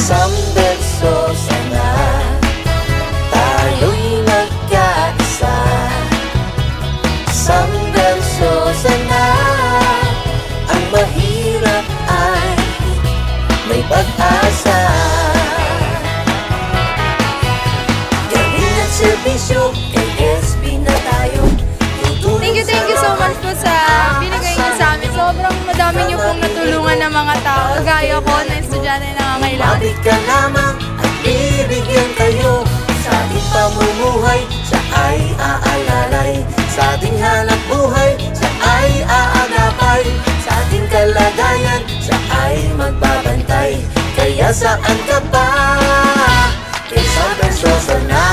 Isang beso sana, tayo'y magkaisa. Isang beso sana, ang mahirap ay may pag-asa. Gawin at serbisyo, kay SB na tayo. Thank you so much po sa binigay niyo sa amin. Sobrang madami niyo pong natulungan ng mga tao. Gaya ko na estudyante na nangangailangan. Lumapit ka lamang at bibigyan kayo. Sa ating pamumuhay, siya ay aalalay. Sa ating hanap buhay, siya ay aagapay. Sa ating kalagayan, siya ay magbabantay. Kaya saan ka pa? Kaysa beso sana.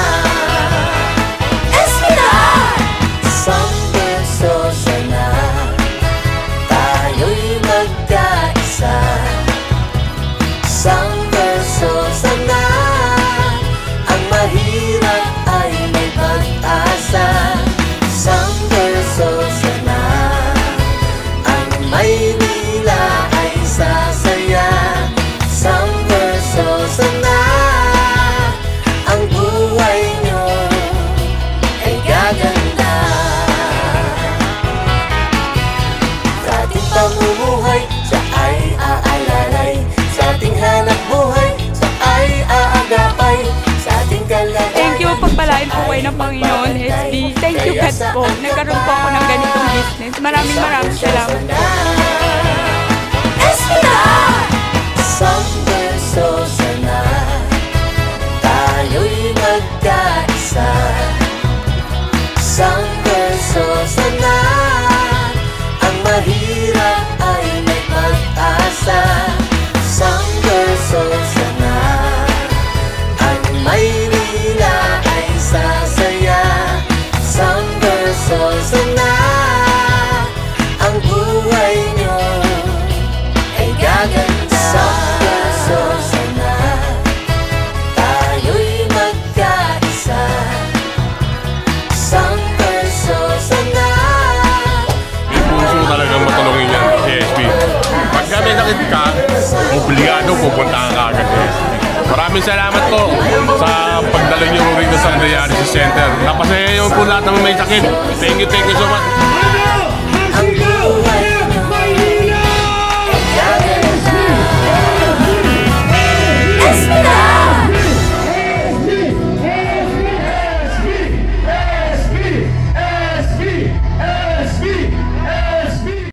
Isang beso sana, tayo'y magkaisa. Isang beso sana, ang mahirap ay may pag-asa. Isang beso sana, ang Maynila ay sasaya. Isang beso sana, ang buhay nyo ay gaganda. Pamumuhay, siya ay aalalay. Sa ating hanap buhay, siya ay aagapay. Sa ating kalagayan. Thank you, pagpalain po kayo ng Panginoon, SB. Thank you, Pet po. Nagkaroon po ako ng ganitong business. Maraming salamat. Isang beso sana, tayo'y magkaisa. Isang beso sana, ang mahirap ay may pag-asa. Isang beso sana, ang Maynila ay sasaya. Isang beso sana, ang buhay nyo ay gaganda. Isang beso sana, tayo'y magkaisa. Isang beso sana. Talagang matulungin yan si SB. Pagka may sakit ka, obligado pupunta ka agad sa SB. Maraming salamat po sa pagdalo niyo rito sa dialysis center. Napasaya yung po lahat ng may sakit. Thank you so much.